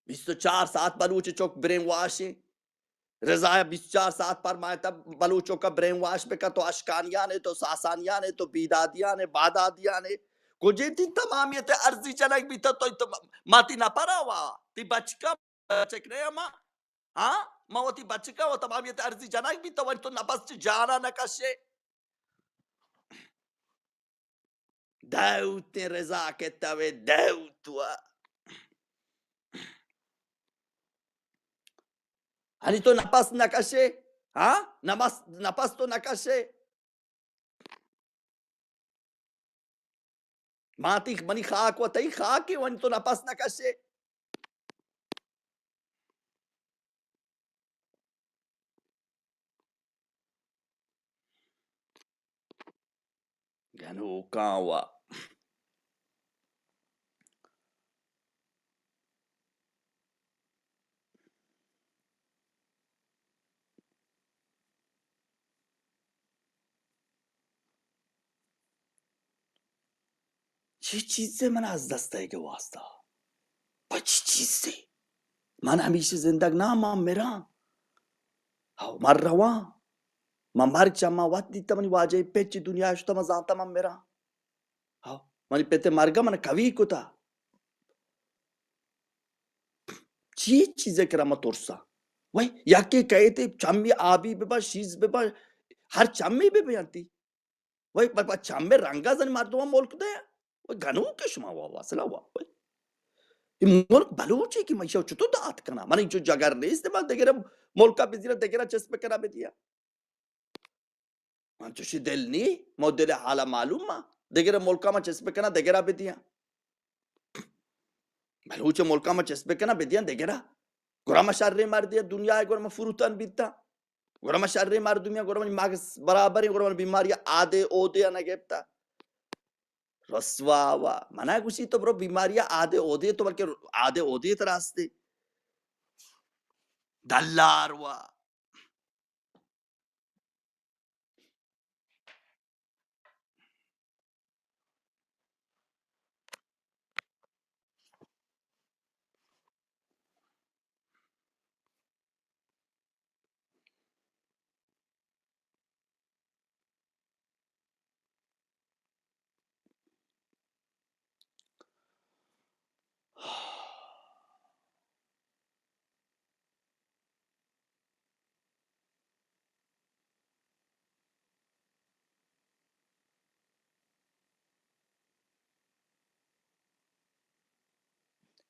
24 saat Baloch çok brainwash रज़ाया 24 saat पर मैं तब बलूचों का ब्रेन वॉश पे का तो अशकानिया ने तो सासानिया ने तो बीदादिया ने बादादिया ने कुजेती तमामियत अर्जी चनक भी तो माती ना परा वा ती बचका चकने मा हाँ मवती बचका वो तमामियत अर्जी जनक भी तो वन तो नपस जाना नकशे दाऊते रज़ा के तवे दाऊतवा हनी तो नपस नकशे हाँ नमस नपस तो नकशे माती मनी खाक व तई खाक के वन तो नपस नकशे गनो कावा چه چیزی من از دستای واسطه با چه چیزی من همیشه زندگ نامم میرم ها من روان من مرگ چما وقت دیتا منی واجه پیچ دنیا شتا من زانتا من میرم ها منی پیت مرگا من کوی کتا چی چیزی که رما ترسا وای یکی کهیتی چمی آبی ببا شیز ببا هر چمی ببینتی وای با چمی رنگا زنی مردم ملک ده وای گنو کشما واصلا وای ملک بلوچی کی میشه چطور داد کنه من اینجا جگر نیست من دیگه ملکا بزیره دیگه چسب کنه بدیا من توشی دل نی مدل حالا معلومه دیگه ملکا ما چسب کنه دیگه بدیا بلوچ ملکا ما چسب کنه بدیا دیگه گرام شر مردی دنیا گرام فروتن بیتا گرام شر مردمی گرام ماگس برابری گرام بیماری آده اوده نگهتا رسوا وا منا گوشی تو برو بیماری آده اوده تو بلکه آده اوده تراسته دلار وا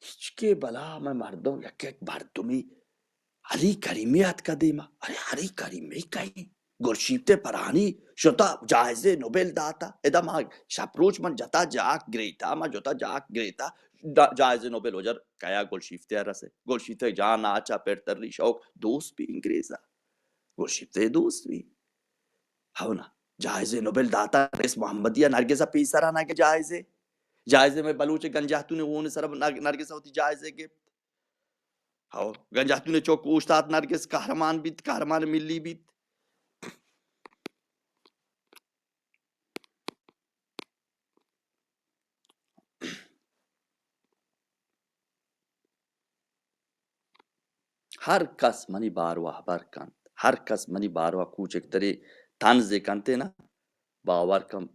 هیچ که بلا من مردم یک مردمی علی کریمیت کدیما अरे علی کریمی کهی گرشیبته پرانی شتا جایزه نوبل داتا ادا ما شپروچ من جتا جاک گریتا ما جتا جاک گریتا جایزه نوبل وجر کیا گلشیفته رسه گلشیفته جان آچا پرتری شوق دوست भी इंग्रेजा گلشیفته دوست भी هونا جایزه نوبل داتا رئیس محمدیه نرگسا پیسرا ना के جایزه جایزه में बलूच गंजातू ने वो ने सर नरगिस होती जायजे के हाउ गंजातू ने चौक उस्ताद नरगिस kahraman milli bit हर कस मनी बारवा हबर कन हर कस मनी बारवा कुछ एक तरी तंज कंते ना बावर कम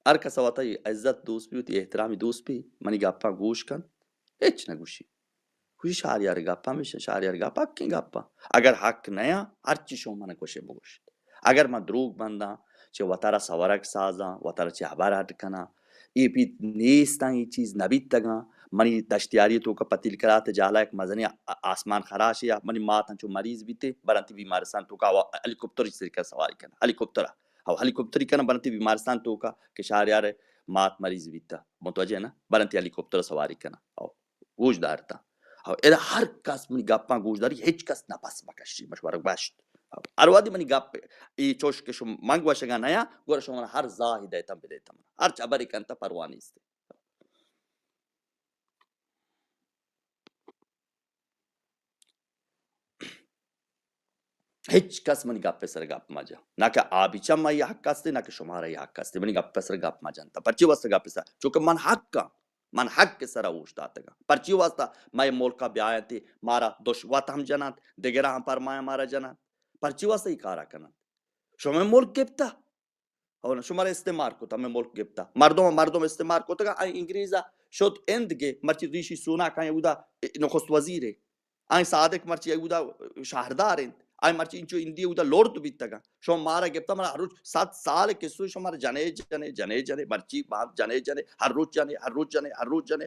हर कस होता है इज्जत दोस्त भी होती है एहतरामी दोस्त भी मनी गप्पा गोश कन हिच ना गुशी खुशी शारियार गप्पा में शारियार गप्पा की गप्पा अगर हक नया हर चीजों मन कोशे बोश अगर मैं द्रोग बंदा चे वतारा सवरक साजा वतारा चे हबर हटकना ये भी नेस्ता ये चीज नबी तगा मनी दश्तियारी तो का पतिल कराते जाला एक मजनी आसमान खराश या मनी माता जो मरीज बीते बरंती बीमारसान तो का हेलीकॉप्टर से का सवारी करना हेलीकॉप्टर हाउ हेलीकॉप्टर करना बरंती बीमारसान तो का के शारियार मात मरीज बीता मुतवजे ना बरंती हेलीकॉप्टर सवारी करना हाउ गोजदार था हाउ एदा हर कस मनी गप्पा गोजदारी हिच कस ना पास बकशी मशवरा बाश अरवादी मनी गप ई चोश के शो मंगवा शगा नया गोर शो मन हर जा हिदायतम बिदायतम हर चबरी कंता परवानी इस्ते हिच कस मनी गप सर गप मजा ना का आबिचा मई हक कस्ते ना के शुमारा हक कस्ते मनी गप सर गप मजा अंता पच्ची वस्त गप सर जो के मन हक का मन हक के सरा उष्टा तगा परची वास्ता मैं मुल्क का ब्याह थे मारा दुश्वत हम जनात देगरा हम परमाया मारा जनात परची वास्ता ही कारा कना शो मुल्क गिफ्ता और शुमार इस्तेमार को तमे मुल्क गिफ्ता मर्दों इस्तेमार को तगा आई इंग्लिजा शोत एंड गे मर्ची ऋषि सोना का युदा नखस्त वजीर है आई सादिक मर्ची युदा शहरदार है आई मर्ची इंचो इंडिया युदा लॉर्ड बितगा शो मारा गिफ्ता मारा हर रोज 7 साल के सु शुमार जने मर्ची बात जने हर रोज जने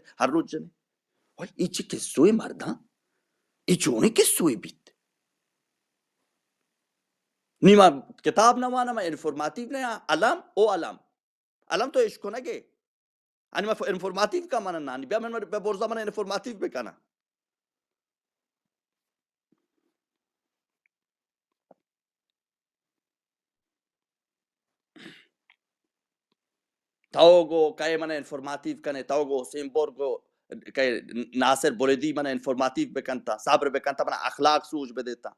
ओए इच के सोए मर्दा इचोने के सोए बित नीमा किताब ना माना मैं इन्फॉर्मेटिव ने अलम ओ अलम तो इश्को ना के अनि मैं इन्फॉर्मेटिव का माना नानी बे मैं बे बोरजा माना इन्फॉर्मेटिव बे काना ताओगो काय माना इन्फॉर्मेटिव कने ताओगो सिम्बोर्गो काय नासिर बोलेदी माना इन्फॉर्मेटिव बे कंता साबर बे कंता माना अखलाक सूझ बे देता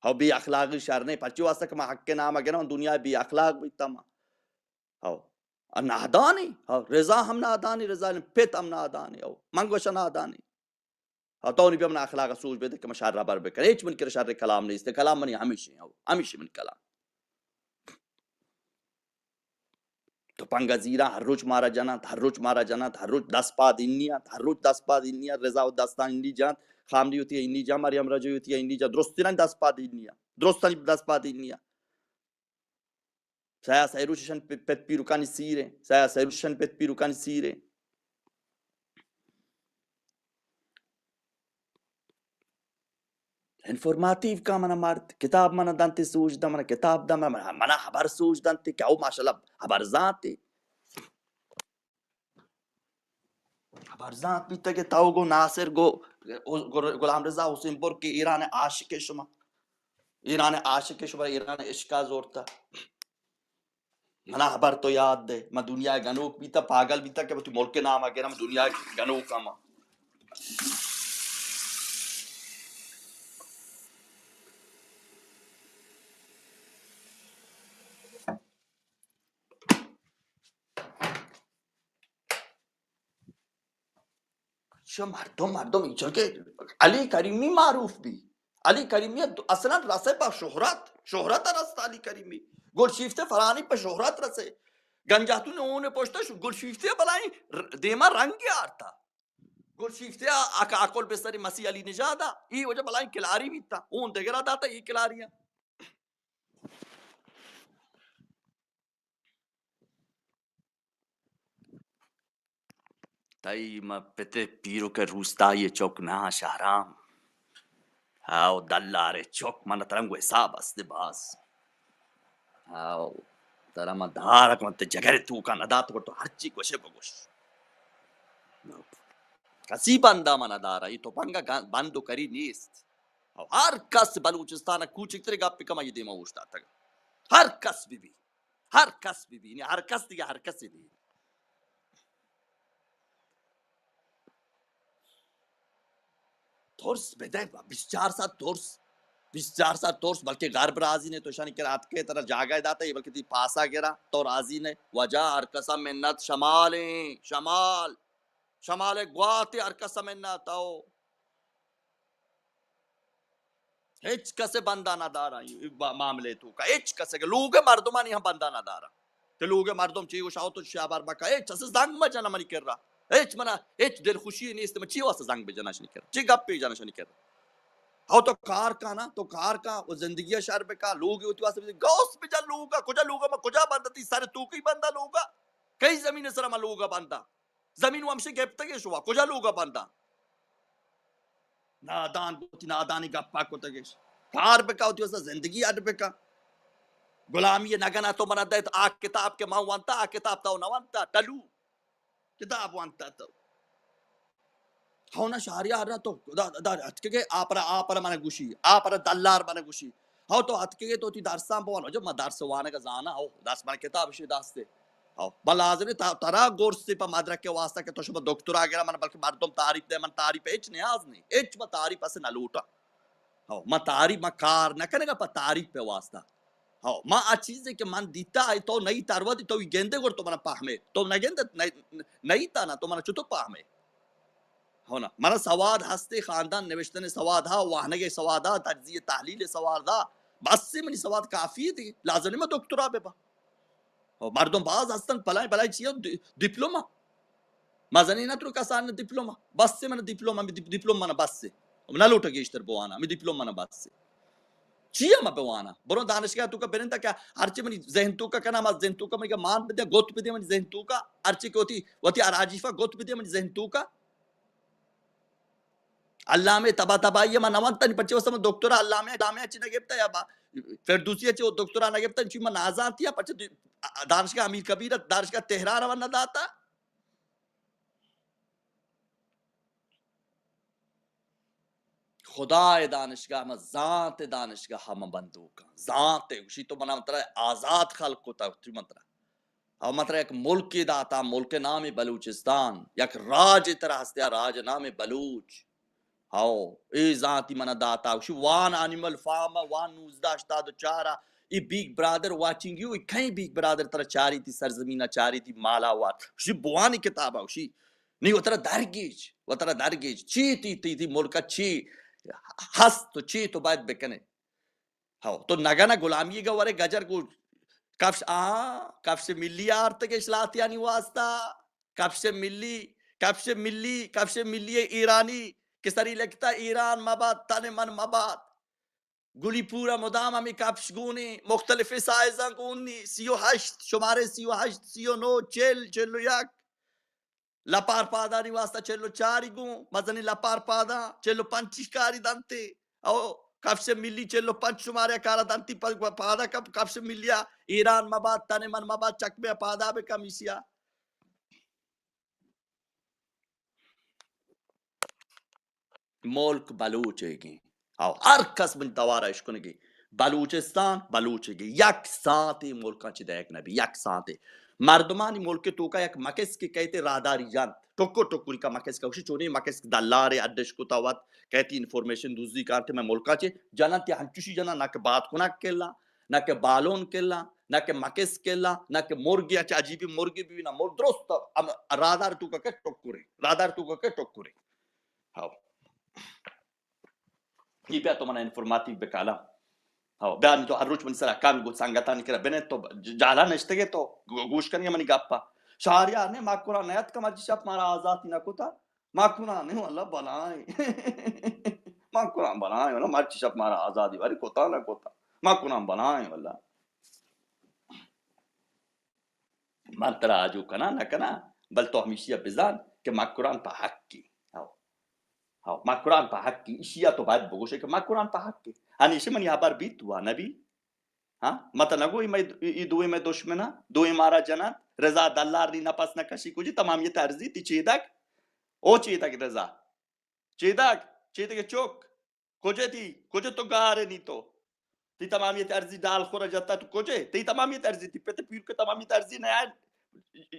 हाउ बी अखलाकी शर ने पच्ची वास्ता का हक के नाम अगे ना दुनिया बी अखलाक भी तमा हाउ नादानी हाउ रजा हम नादानी रजा ने पेत हम नादानी हाउ मंगोश नादानी हाउ तो भी अपना अखलाक सूझ बे के मशार रबर बे करे मन के शर कलाम नहीं इस्ते कलाम मनी हमेशा हाउ हमेशा मन कलाम तो पंगा जीरा हर रोज मारा जाना हर रोज 10 पा दिनिया रजा दस्तान इंडी जान खामदी होती है इंडी जा मरियम रजो होती है इंडी जा दोस्तिना 10 पा दिनिया दोस्तानी 10 पा दिनिया saya sairushan pet pirukani sire informativ ka mana mart kitab mana dante soch da mana kitab da mana habar soch dante क्या माशाल्लाह habar zat भी तक ताऊ गो नासिर गो गुलाम रजा हुसैनपुर के ईरान आशिक शुमा ईरान इश्का जोरता मना हबर तो याद दे मैं दुनिया गनोक भी था पागल भी था कि तू मुल्क के नाम आगे ना मैं दुनिया गनोक का मां शो मर्दों इचल के अली करीमी मारूफ भी अली करीमी असला रसे पर शोहरत रस्ता अली करीमी गुलशिफ्ते फरानी पर शोहरत रसे गंजातू ने ओने पोस्टा गुलशिफ्ते बलाई देमा रंग यार था गुलशिफ्ते आका अकोल बेसरी मसी अली निजादा ई वजह बलाई खिलाड़ी भी था ओन देगरा दाता ई खिलाड़ियां तई म पते पीरो के रूस्ता ये चौक ना शहराम हाउ दल्लारे चौक मन तरंग हिसाब अस्ते बास हाउ तरमा धारक मत जगरे तू का नदात को तो हरची गोशे बगोश कसी बंदा मन दारा ये तो पंगा बंदो करी नीस्त हर कस बलूचिस्तान कूचिक तेरे गप्पी कमा ये देमा उष्टा तक हर कस बीबी ने हर कस दिया हर कस दी थोर्स बेदे 24 साल थोर्स बल्कि गर्ब राजी ने तो शानी के रात के तरह जागा दाता ये बल्कि ती पासा गिरा तो राजी ने वजह हर कसम मिन्नत शमाल ग्वाते हर कसम मिन्नत आओ हिच कसे बंदा ना दारा मामले तू का हिच कसे के लोग मर्दमा नहीं हम बंदा ना दारा ते लोग मर्दम चाहिए शाओ तो शाबार बका हिच अस जंग में जना मनी कर रहा हिच मना हिच दिल खुशी नहीं इस्ते में चाहिए वास्ते जंग में जना शनी कर ची गप पे जना शनी कर हाउ तो कार का ना तो कार का वो जिंदगी शहर पे का लोग होती वास्ते गौस पे जा लोग का कुजा बंदा ती सारे तू की बंदा लोग कई जमीन सरा मा लोग बंदा जमीन वमशे गेप तक शुवा कुजा लोग बंदा नादानी गप्पा को तगेश कार पे का होती है जिंदगी अड पे का गुलामी नगना तो मना दे आ किताब के मां वंता आ किताब तो न वंता टलू किताब वंता तो होना शहरिया रहा तो दा हटके आपरा माने गुशी आपरा दल्लार माने गुशी हो तो हटके तो ती दरसा बोल जो मदरस वाने का जाना हो दस माने किताब से दास्ते हो बलाजरी तरा गोरसे पर मदरक के वास्ता के तो शुभ डॉक्टर आ गया मन बल्कि मर्दम तारीफ दे मन तारीफ एच ने आज नहीं एच म तारीफ अस न लूटा हो म तारीफ म कार न कनेगा पर तारीफ पे वास्ता ها ما أشيزه که من دیتا ای تو نئی تروادی تو گنده گر تو من پاهمه تو نگنده نئی تانا تو من چطور پاهمه هونا من سواد هستی خاندان نوشتن سواد ها وحنه سواد ها تجزیه تحلیل سواد ها بس منی سواد کافی دی لازم ما دکترا ببا مردم باز هستن بلای بلای چیه دیپلوما مازنی نترو کسان دیپلوما بس من دیپلوما دیپلوما من بس من لوٹا گیشتر بوانا من دیپلوما من بس چیه ما بوانا برون دانشگاه تو کا برنتا کیا هرچی منی ذهن تو کا کنا ما ذهن تو کا میگه مان بده گوت بده منی ذهن تو کا هرچی کوتی وتی اراجیفا گوت بده منی ذهن تو کا علامه تبا تبایی ما نوانتن پچه وسم دکتور علامه چی نگفتا یا با فردوسی چی دکتور نگفتا چی ما نازات یا پچه دانشگاه امیر کبیر دانشگاه تهران و نداتا خدای دانشگاه ما ذات دانشگاه هم بندوقا ذات उसी तो मना मतलब आजाद खल्क होता है मतलब और मतलब एक मुल्क की दाता मुल्क नाम है बलूचिस्तान एक राज तरह हस्त्या राज नाम है बलूच हाओ ए जाती मना दाता उसी वन एनिमल फार्म वन नुजदा अष्टाद चारा ये बिग ब्रदर वाचिंग यू कहीं बिग ब्रदर तरह चारी थी सरजमीना चारी थी माला वार उसी बुआनी किताब है उसी नहीं वो तरह दरगेज ची थी मुल्क ची हस्त तो ची तो बात बेकने हाओ तो नगना गुलामी का वारे गजर को कफ्श मिली आर्त के इस्लातिया नहीं वास्ता कफ्श मिली ईरानी किसरी लगता ईरान मबाद तने मन मबाद गुली पूरा मुदाम हमें कफ्श गुनी मुख्तलिफ साइज़ा गुनी सीओ हश्त शुमारे सीओ हश्त सीओ नो चेलो याक लपार पादा नहीं वास्ता चेलो चारी गु मजनी लपार पादा चेलो पंचिकारी दंते ओ कब से मिली चेलो पंच शुमारे कारा दंती पादा कब से मिलिया ईरान मबाद तने मन मबाद चकबे पादा बे कमिसिया मुल्क बलूचेगी आओ हर कस्म तवारा इश्कुनगी बलूचिस्तान बलूचेगी यक साथी मुल्का चिदेक नबी यक साथी मर्दमानी मुल्क तो का एक मकेस के कहते रादारी जान टोको टोकुल का मकेस का उसी चोनी मकेस दल्लारे अड्डश को तावत कहती इन्फॉर्मेशन दूसरी कारते में मुल्का चे जना ते हंचुशी जना ना के बात कोना केला ना के बालोन केला ना के मकेस केला ना के मुर्गी अच्छा अजीबी मुर्गी भी ना मुर दुरुस्त रादार तू का के टोकुरे रादार तू का के टोकुरे हाँ Kipia to mana informatif bekala. Hao, bean to arruch man sara kan gut sangatan kira benet to jala neshtege to gush kan mani gappa. Shahriya ne makura nayat ka majishap mara azati na kuta. Makura ne wala balai. Makura balai wala majishap mara azadi wali kota na kota. Makura balai wala. Mantra aju kana na kana bal to hamishia bizan ke makuran pa hakki. ها ما قرآن په حق کې اشیا تو باید بگوشه که ما قرآن په حق کې همیشه من یه بار بیت و نبی ها متا نگوی ما دوی ما دشمنا دوی مارا جنان رضا دلار دی نپس نکشی کجی تمامیت ارزی تی چیدک او چیدک رضا چیدک چوک کجه تو گاره نی تو تی تمامیت ارزی دال خورا جتا تو کجه تی تمامیت ارزی تی پته پیر که تمامیت ارزی نیا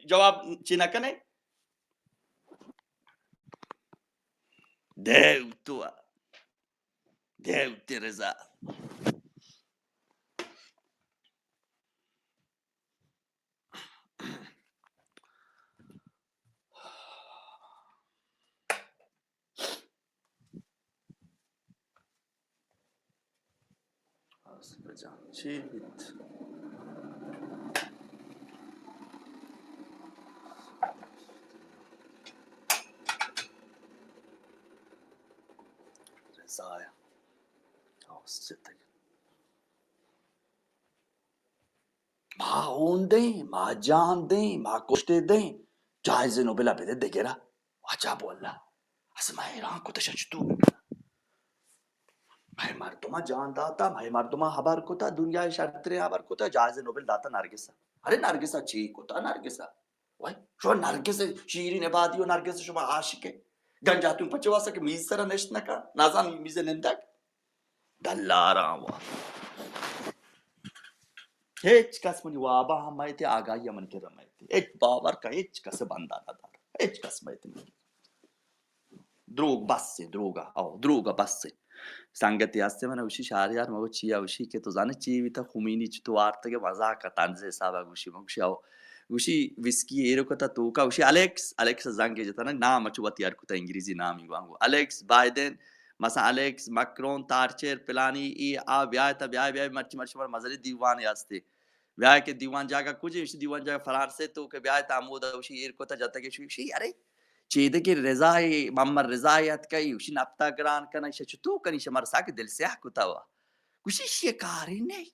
جواب چی نکنه دیو تو دیو تی رضا چی بیت رضا ما اون दें ما جان दें ما کشته दें جایز نوبل بده دگرا عجب والله از ما ایران کو تشجتو भाई मर्दुमा जान दाता भाई मर्दुमा हबार कोता दुनिया शर्तरे हबार कोता जहाज नोबेल दाता नारगिसा अरे नारगिसा ची कोता नारगिसा वय शो नारगिसा शीरीन इबादियो नारगिसा शो आशिके गंजा तुम पचवासा के मीसरा नशनका नाजान मीजे नंदक दल्लारा वा हेच कस मनी वाबा हमायते आगाही मन के रमायते एक बावर का हेच कस बंदा दादा हेच कस मायते द्रोग बस से द्रोगा आओ द्रोगा बस से संगति हस्ते mana ushi shariar ma uchi ya ushi ke to zane chi vita khumini chi to arte ke mazaka tanze saba ushi ma ushi au ushi whisky ero kata to ka ushi Alex zange jata na naam achu wat yar kuta ingrizi naam ingu Alex Biden masa Alex Macron Thatcher pelani e a vyaya marchi mar mazari diwan yaste vyaya ke diwan jaga kuji ushi diwan jaga France to ke vyaya ta amoda ushi ero kata jata ke ushi are چیدگی رضای مامر رضایت کی وشین ابتا گران کنه شچتو کنی شمار ساک دل سیاه کتاوا وشی شکاری نه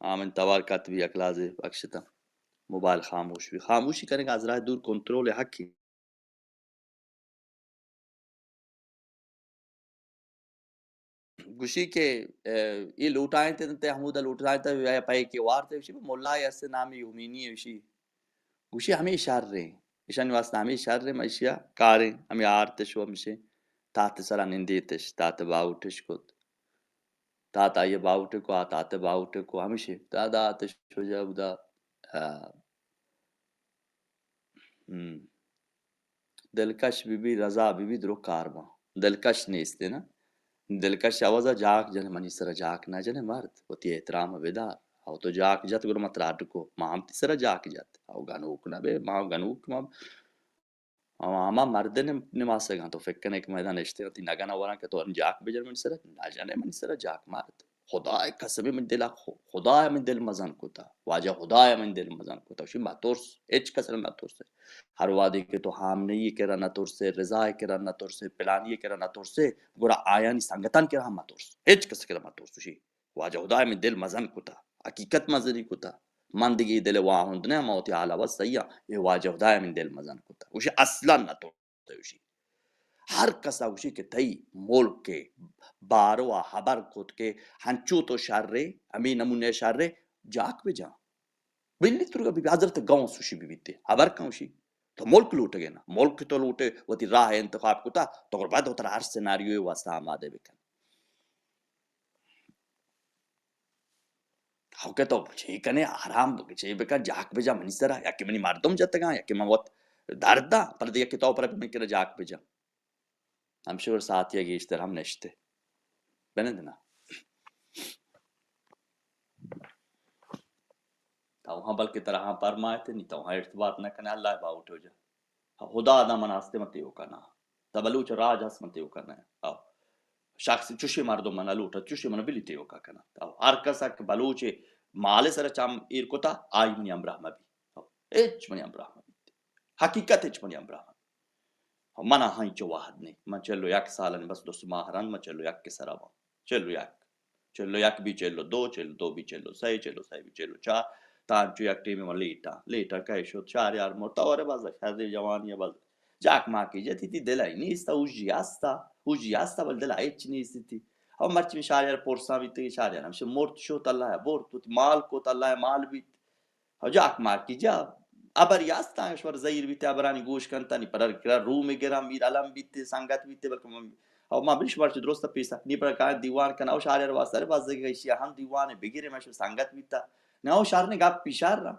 آمن توار کاتبی اکلاز اکشتا موبایل خاموش بھی خاموشی کرنے کا از راه دور کنترل حقی گوشی که ای لوٹائیں تے حمود لوٹائیں تے یا پای کی وار تے وشی مولا یا سے نام یومینی وشی گوشی ہمیں اشار رہے ایشان واسطہ ہمیں اشار رہے ماشیا کاریں ہمیں آرتش و مشے تات سرا نندیتش تات باوٹش کو تات آیه باوٹ کو تات باوٹ کو ہمیشه دادا آتش شجا بودا دلکش بیبی رضا بیبی درو کارما دلکش نیست نه دلکش آوازا جاک جن منی سر جاک نہ جن مرد ہوتی احترام ودا او تو جاک جت گرو مت راٹ کو مام تی سر جاک جت او گنوک نہ بے ما گنوک ما اما مرد نے نماز گان تو فکنے کہ میدان اشتے تی نگنا ورا کہ تو جاک بجر من سر نہ جنے من سر جاک مرد خدا قسم من دل خدا من دل مزن کوتا واجہ خدا من دل مزن کوتا شی ما تورس اچ کسر نہ تورس ہر وادی کے تو ہام نہیں کرا نہ تورس رضا کرا نہ تورس پلانی کرا نہ تورس گورا آیا نی سنگتن کرا ما تورس اچ کس کرا ما تورس شی واجہ خدا من دل مزن کوتا حقیقت مزنی کوتا مندگی دل واهند نه موتی علا وسیا یہ واجہ خدا من دل مزن کوتا وش اصلا نہ تورس شی هر کسا وشی که تایی ملک که بارو و حبر کد که هنچو تو شره امی نمونه شره جاک بجا بلی ترگا بی حضرت گاؤں سوشی بی بیتے حبر کن وشی تو ملک لوٹ گئے نا ملک تو لوٹے وہ تی راہ انتخاب کتا تو گر بعد ہوتا ہر سیناریوی واسطہ آمادے بکن ہاو کہ تو چھ کنے حرام چھ بکن جاک بجا منی سرا یا کہ منی مردم جتا گا یا کہ من وقت داردا پر دیا کہ تو پر من کنا جاک بجا I'm sure saatiye geçtir ham neşti. Benedina. तो वहाँ बल्कि तरह हाँ परमायते नहीं तो वहाँ इर्तिबात न करने अल्लाह बाउट हो जा खुदा आदम मनास्ते मत यो करना तबलूच राज हस मत यो करना आओ शख्स चुशी मर्दो मना लूटा चुशी मना बिलिते यो का करना आओ हर कसा के बलूचे माले सर चाम इरकोता आई मनी अम्ब्राह्मा भी आओ एच मनी अम्ब्राह्मा भी हकीकत एच मनी अम्ब्राह्मा मना हाँ जो वाहद नहीं मैं चलो एक साल ने बस दो सुमाहरन मैं चलो एक के सराबा चलो एक भी चलो दो भी चलो सही भी चलो चार tanto jak temi ma leta kaj shot shariar mortaware baza shadi jawani baz jak ma ki jeti ti delay nista uji asta bal delay hiç nisti ama marchi shariar porsa bitti shariar hamşe mort shot Allah bort tut mal kot Allah mal bit jak ma ki ja aber yasta shwar zayir bitti abrani gosh kantani parar kira room geram mir alam bitti sangat bitti balkam او ما بلش brush درسته پیسا نی پر کار دیوان کنه او شهر واسطه باز دیگه شی هم دیوانه بگیره مش سنگت میتا Now şarne gap pişarra.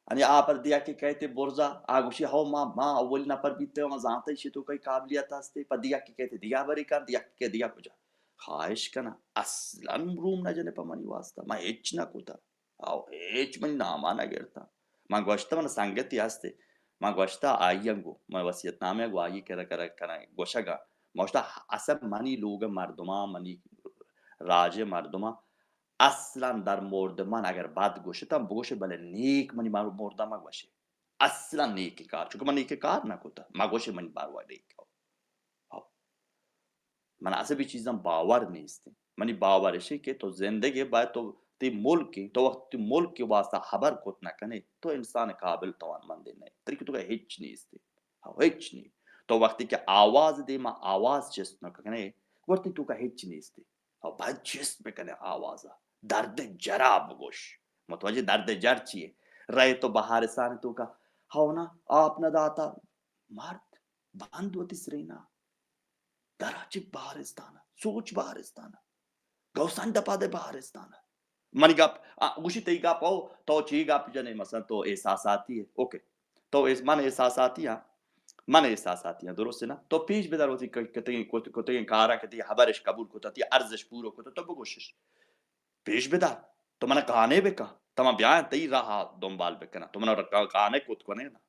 Hani apar diya ki कहते बोर्जा आगुशी हो माँ अव्वल ना पर बीते वहाँ जानते ही तो कई काबिलियत आस्ते पर दिया की कहते दिया बरी कर दिया के दिया कुछ खाइश करना असलन रूम ना जने पमानी वास्ता मा एच ना कुता आओ एच मन नामा ना गिरता मा गोष्टा मन सांगती आस्ते मा गोष्टा आयंगो मा वसियत नामे गो आई करा गोशगा मोष्टा असब मनी लोग मर्दमा मनी राजे मर्दमा aslan dar mordaman agar bad goşe tam goşe bale nek mani mar mordama goşe aslan nek kar çünkü mani ke kar na kota ma goşe mani barwa nek ha mana ऐसे भी चीज़ें बावर नहीं इसते money बावर ऐसे के तो जिंदगी bye तो ती मुल्क की तो वक्त ती मुल्क के वास्ता खबर कोत ना कने तो इंसान काबिल तवान मंदे नहीं तरीके तो का हिच नहीं इसते हाँ हिच नहीं तो वक्त के आवाज दे मा आवाज जिस ना कने वक्त तो का हिच नहीं इसते हाँ बाय जिस में कने आवाज आ दर्द जरा बगोश मतवाजे दर्द जर चाहिए रहे तो बाहर सान तो का हाँ ना आप न दाता मर्द बंद होती Serena Daracık Baharistan'a, Soğuç Baharistan'a, Gausan pade Baharistan'a. Mani gap, gushi te gap o, to chi gap jane masan to ehsasati है, okay. तो इस मन एहसासाती हैं, मन एहसासाती हैं, दुरुस्त है ना? तो पीछ बेदर होती कते कारा कते हबरश कबूल को तती अर्जश पूरो को तो बगोशिश पीछ बेदर तो मना काने बेका तमा ब्याह तई रहा दोंबाल बेकना तो मना काने को ने ना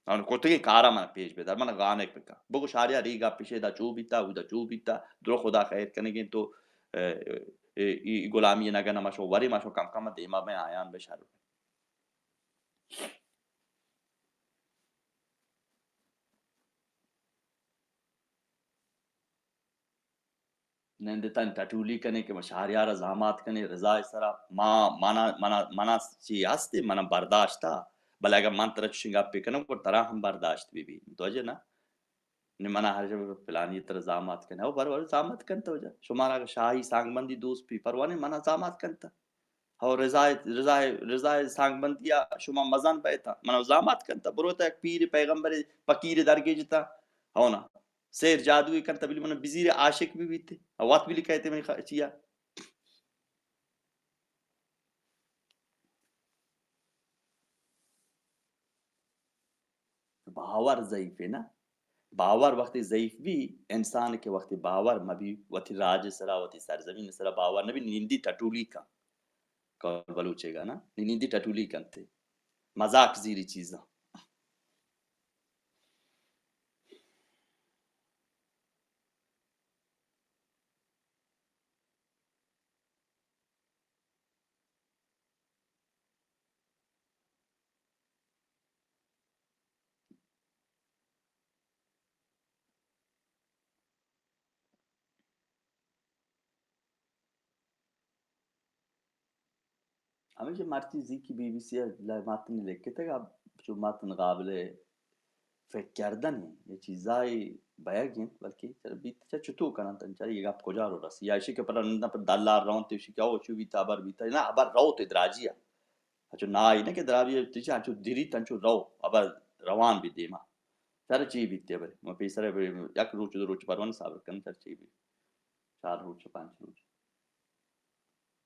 Kottigi kahraman pénzbe, man a gánek beka. Bogos árja réga pisé da csóbita, uda csóbita, drogoda khayr kanegin to गुलामी नगर नमशो वरी मशो कम कम देमा में आयान बेशारो नंदतन टटूली कने के मशारिया रजामात कने रजा इसरा मा माना ची आस्ते मना बर्दाश्ता भले अगर मन तरह शिंगा पे कने को तरह हम बर्दाश्त भी तो अजे ना ने मना हर जब प्लानी तरह जामात कने वो बर जामात कन तो जा शुमारा शाही सांगबंदी दोस्त भी परवाने मना जामात कनता और रज़ाए सांगबंदिया शुमा मज़ान बैता मना जामात कनता बरोता एक पीर पैगंबर फकीर दरगे जिता हो ना शेर जादू कनता बिली मन बिजीर आशिक भी बीते वात बिली कहते में चिया बावर ज़ईफ है ना बावर वक्त ज़ईफ भी इंसान के वक्त बावर मबी वती राज सरा वती सरजमीन सरा बावर नबी निंदी टटूली का कौल बलूचेगा ना निंदी टटूली कंते मजाक जीरी चीज़ा हमेशा मारती जी की बीबीसी ला मातन लेके तक आप जो मातन काबिले فکردن یه چیزایی باید بلکه چرا بیت چه چطور کنن تنچه یه گپ کجا رو رسی یا ایشی که پر نندن پر دلار رون تیشی که او چو بیتا بر بیتا نه ابر رو تی دراجیه هچو نه که درابی تیشی هچو دیری تنچو رو ابر روان بی دیما چرا چی بیتی بره ما پیسره بری یک روچ دو روچ پروان صبر کن چرا چی بی 4 روچ 5 روچ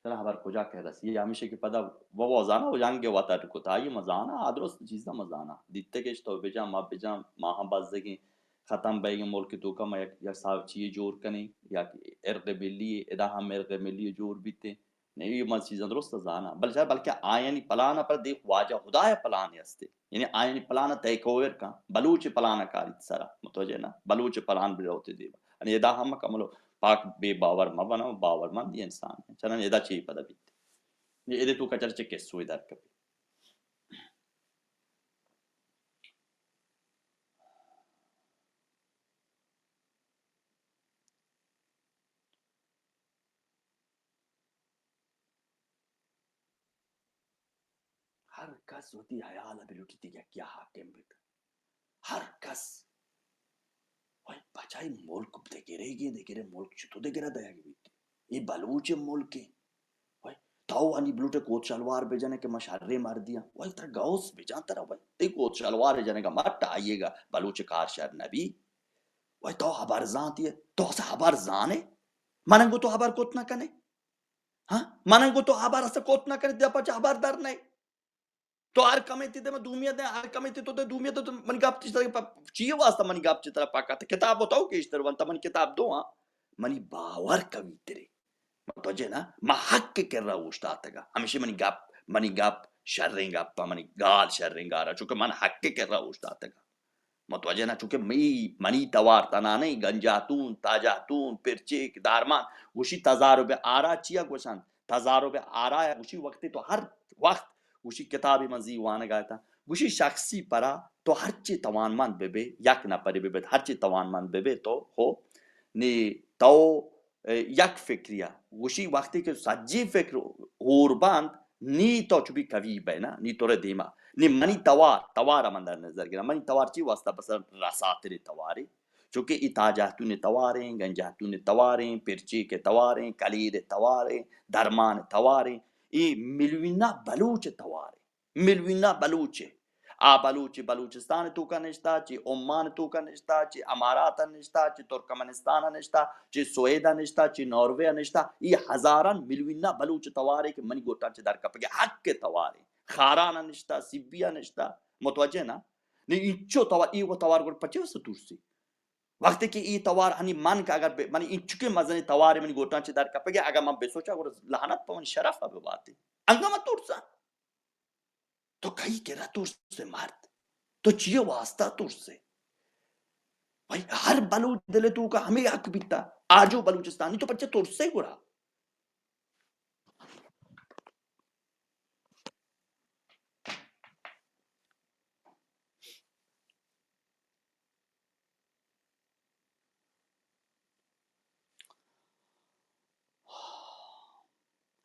چرا haber kocak herası yamışe ki pada vavazana o jange vatar ko tayi mazana adros chizda mazana ditte ke sto bejam ma bejam maha bazdagi खत्म बैग मुल्क तो का मैं या साव चाहिए जोर कने या इर्द मिली इदा हम इर्द मिली जोर बीते नहीं ये मत चीज़ दुरुस्त जाना बल्कि आयनी पलाना पर देख वाजा खुदाय पलान हस्ते यानी आयनी पलाना तय कोवर का बलूच पलाना कारी सरा मुतवजे ना बलूच पलान भी होते देवा आणि इदा हम कमलो पाक बेबावर ma bana baవర్man diye insan. Çanan eda çiğ pada bitti. Ede tu kaçar çekes su eder kapı. Her kas होती hayala biluti diye क्या hakem bit. Her kas वही बचाई मुल्क de gere मुल्क çutu de gere daya gibi. ये बलूच मुल्क है वही ताऊ अनि ब्लूटे कोच शलवार बेजने के मशारे मार दिया वही तरह गाउस बेजान तरह वही ते कोच शलवार जने का मत आइएगा बलूच कार शहर नबी वही तो हबर जाती है तो से हबर जाने मनंगो तो हबर कोत ना कने हाँ मानंग को तो आबार असं कोत ना करे द्यापाचे आबारदार नाही तो आर कमे तिथे मग दुमिया दे आर कमे तिथे तो दुमिया तो मन गाप चित्र चिये वास्ता मन गाप चित्र पाका ते किताब बताओ के इस तरह मन किताब दो हाँ मनी बावर कवी तेरे तो जे ना मा हक के कर रहा उस्ताद का हमेशा मनी गाप शर्रिंग आपा मनी गाल शर्रिंग आ रहा चूंकि मन हक के कर रहा उस्ताद का मतवाजे ना चूंकि मनी तवार तना नहीं गंजातून ताजातून पिरचिक दारमान उसी तजारुबे आरा चिया गोशान तजारुबे आरा है उसी वक्त तो हर वक्त उसी किताबी मंजी वान गया था उसी शख्सी परा तो हर ची तवान मान बेबे यक ना परे बेबे हर ची तवान मान बेबे तो हो ने तो यक फिक्रिया उसी वक्त के सज्जी फिक्र होरबान नी तो चुबी कवी बैना नी तोरे दीमा ni mani tawar amanda nazar gira mani tawar chi wasta basar rasatri tawari चूंकि इताजातु ने तवारे गंजातु ने तवारे पिरची के तवारे कलीर तवारे धर्मान तवारे ये मिलविना बलूच तवारे मिलविना बलूचे आ बलूचिस्तान तू का निश्ता ची ओमान तू का निश्ता ची अमारात निश्ता ची तुर्कमेनिस्तान निश्ता ची स्वेदा निश्ता ची नॉर्वे निश्ता ये हजारान मिलविना बलूच तवारे के मनी गोटा ची दर कपगे हक के तवारे खाराना निश्ता सिबिया निश्ता मतवजे ना ni incho tawar i tawar gol pache sa tursi वक्त की ई तवार अनि मन का अगर माने इचुके मजने तवार मन गोटा ची दर कपगे अगर मैं बेसोचा और लहनत पवन शरफ अब बात अंगमा तुरसा तो कई के तुर से मर्द तो चियो वास्ता तुर से भाई हर बलूच दिले तू का हमें हक बिकता आजो बलूचिस्तानी तो बच्चे तुर से गुरा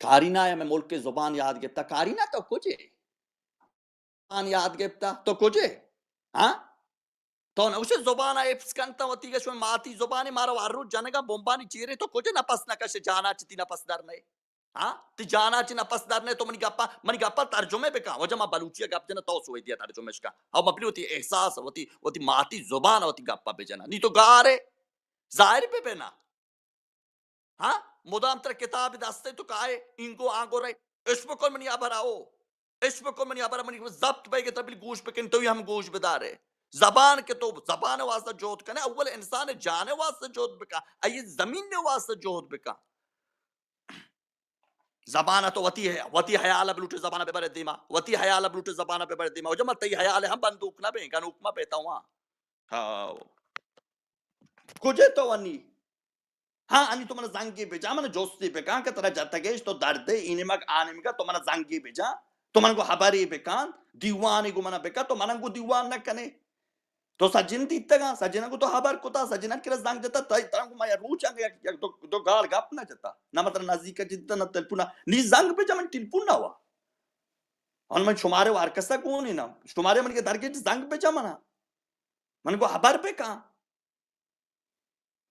कारीना या मैं मुल्क के जुबान याद गिफ्ता कारीना तो कुछ है जुबान याद गिफ्ता तो कुछ है हाँ तो ना उसे जुबान आए स्कंता होती है शो माती जुबान मारो वारू जनगा बोंबानी चीरे तो कुछ ना पस ना कशे जाना चिती ना पसदार नहीं हाँ ती जाना ची ना पसदार नहीं तो मनी गप्पा तर्जुमे पे का वजह मा बलूचिया गप जना तो सोई दिया तर्जुमे का हम अपनी होती एहसास होती माती जुबान होती गप्पा पे जना नहीं तो गारे जाहिर पे ना हाँ मुदाम तर किताब दस्ते तो काए इनको आगो रहे इसमें कौन मनी आभराओ इसमें कौन मनी आभरा मनी जब्त पे के तबली गोश पे किन तो ही हम गोश बदारे जबान के तो जबान वास्ता जोत कने अव्वल इंसान जाने वास्ता जोत बिका ये जमीन ने वास्ता जोत बिका जबाना तो वती हयाल बलूटे जबाना पे बरे दीमा वती हयाल बलूटे जबाना पे बरे दीमा जब मत हयाल हम बंदूक ना बे गनुक मा पेता हुआ हाँ कुछ तो वनी हाँ आणि तुम्हाला जांगी बेजा मैंने जोस्ती बेका के तरह जाता गेश तो दर्द इनिमक आनिमका तो मना जांगी बेजा तो मन को हबारी बेकान दीवानी को मना बेका तो मनन को दीवान न कने तो सजिन तीतगा सजिना को तो हबार को ता सजिना के जांग जता तरंग को माया रूच अंग या तो गाल गप ना जता ना मतलब नजदीक जितना न तलपुना नी जांग बेजा मन तिलपुना वा और मन शुमारे वार कसा कोण है ना शुमारे मन के दर के जांग बेजा मना मन को हबार बेका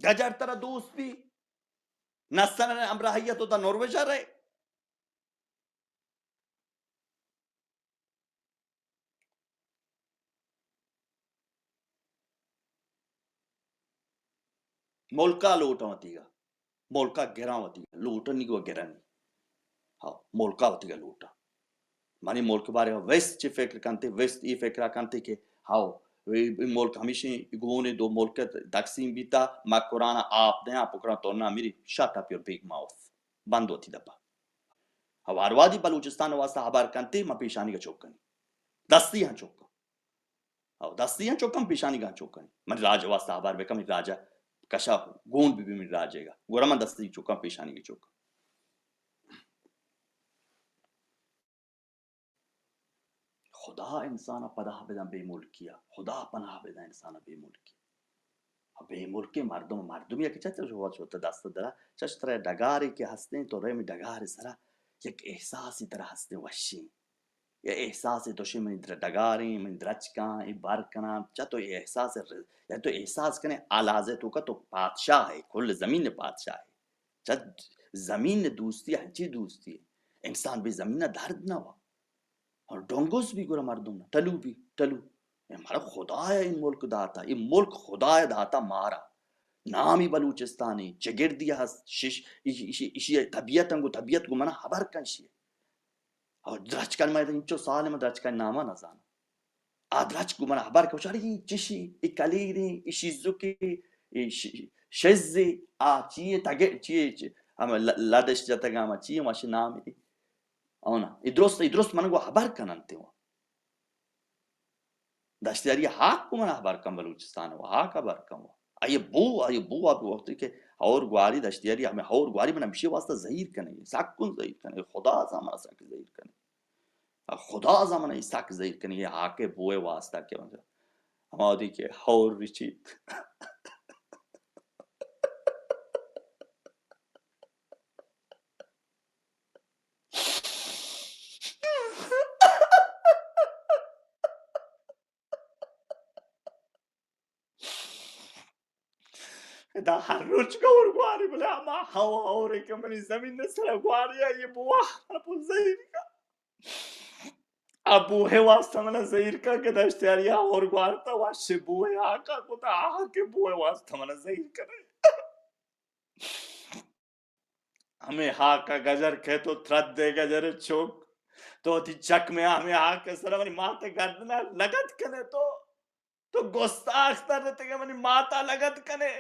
गजर तरह दोस्त भी नसन अमराहिया तो नॉर्वेजर है मोलका लोटवतीगा मोलका गिरावतीगा लोटनी को गिरानी हाँ मोलका वतीगा लोटा मानी मोल्क बारे वेस्ट ची फिक्र कंते वेस्ट ई फिक्रा कंते के हाउ मोल्क हमेशा गोने दो मोल्क तकसीम बीता मा कुरान आप ने आप कुरान तो ना मेरी shut up your big mouth बंद होती दबा हवारवादी बलूचिस्तान वास्ता हबार कंते मा पेशानी का चौकनी दस्ती हां चौक हाउ दस्ती हां चौकम पेशानी का चौकनी मन राज वास्ता हबार बेकम राजा कशा गोन भी मिल राजेगा गोरमा दस्ती चौकम पेशानी की चौक खुदा इंसान पनाह बेदा बेमुल्किया खुदा पनाह बेदा इंसान बेमुल्की बेमुल्के मर्दम या कि चच होता दस्त दरा चच तरह डगारे के हंसते तो रे में डगारे सरा एक एहसास ही तरह हंसते वशी ये एहसास है तो शे में डगारे में द्रचका ये बारकना चा तो ये एहसास है या तो एहसास कने आलाजे तो का तो बादशाह है कुल जमीन बादशाह है चच जमीन दोस्ती हंची दोस्ती है इंसान भी जमीन दर्द ना हुआ और डोंगोस भी गुरा मर्दुम टलू ये हमारा खुदा है इन मुल्क दाता ये मुल्क खुदा है दाता मारा नामी बलूचिस्तानी चगिर्दिया शिश इशी तबियत को मना हबर कंशी और द्रचकन में इंचो साल में द्रचकन नामा नजान आद्रच को मना हबर कौशरी चिशी इकलीरी इशिजुकी शेज़ी चिये तगे चिये हम लादेश जतगा मा चिये माशी नामी औना इद्रोस मन को हबर कनंते हो दश्तरी हाक को मना हबर कम बलूचिस्तान वो हाक हबर कम आये बू आप वक्त के और ग्वारी दश्तरी हमें और ग्वारी में नमशी वास्ता ज़हीर कने साकुन ज़हीर कने खुदा ज़माना साक ज़हीर कने खुदा ज़माना साक ज़हीर कने ये हाके बुए वास्ता के मतलब हमारी के और रिचीत da harruchka और ग्वारी बोले अमा हवा और एक मनी जमीन ने सर ग्वारी ये बुआ अबू ज़हीर का अबू है वास्ता मना ज़हीर का के दश्तरिया और ग्वारता वाशे बुए आका को ता आके बुए वास्ता मना ज़हीर करे हमें हा का गजर के तो थ्रद दे गजर चोक तो ती चक में हमें हा के सर मनी माते गर्दना लगत कने तो गुस्ताख तरते के मनी माता लगत कने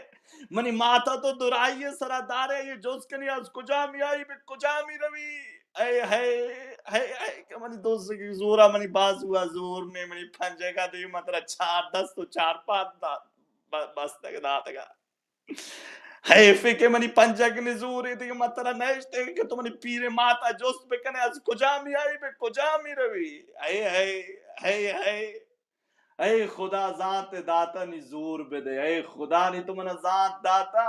मनी माता तो दुराई सरादार है ये जोस कनी आज कुजामी आई बे कुजामी रवि ऐ के मनी दोस्त की जोरा मनी बाज हुआ जोर में मनी पंजे का दी मतलब 4-10 तो 4-5 बस तक दात का है फिके मनी पंजा के जोर है ती मतलब नेश्ते के तो मनी पीरे माता जोस पे कने आज कुजामी आई बे कुजामी रवि ऐ ऐ खुदा ज़ात दाता नी ज़ूर बदे ऐ खुदा नी तो मना ज़ात दाता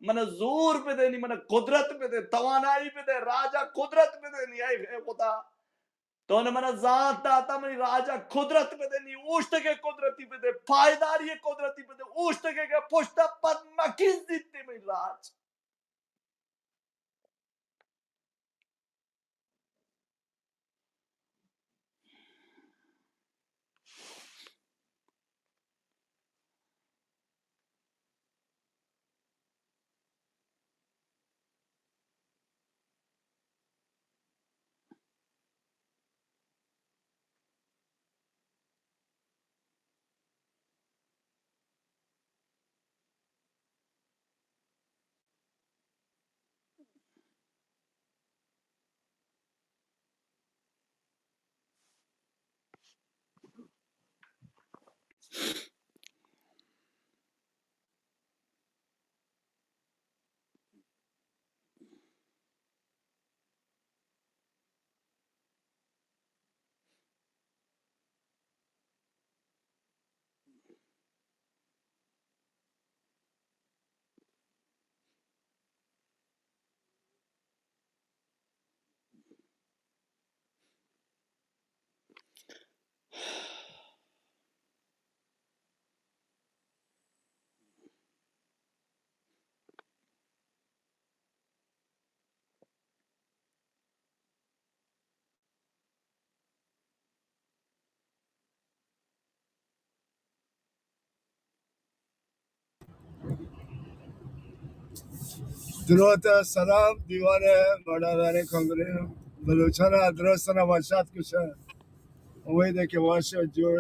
मना ज़ूर बदे नी मना कुदरत बदे तवानाई बदे राजा कुदरत बदे नी ऐ खुदा तो न मना ज़ात दाता मनी राजा कुदरत बदे नी उष्ट के कुदरती बदे फायदारी कुदरती बदे उष्ट के पुष्ट पद मकिस दिते मनी राज درود سلام دیوان برادر کنگره بلوچان درست نباشد کشه امیده که باشه جور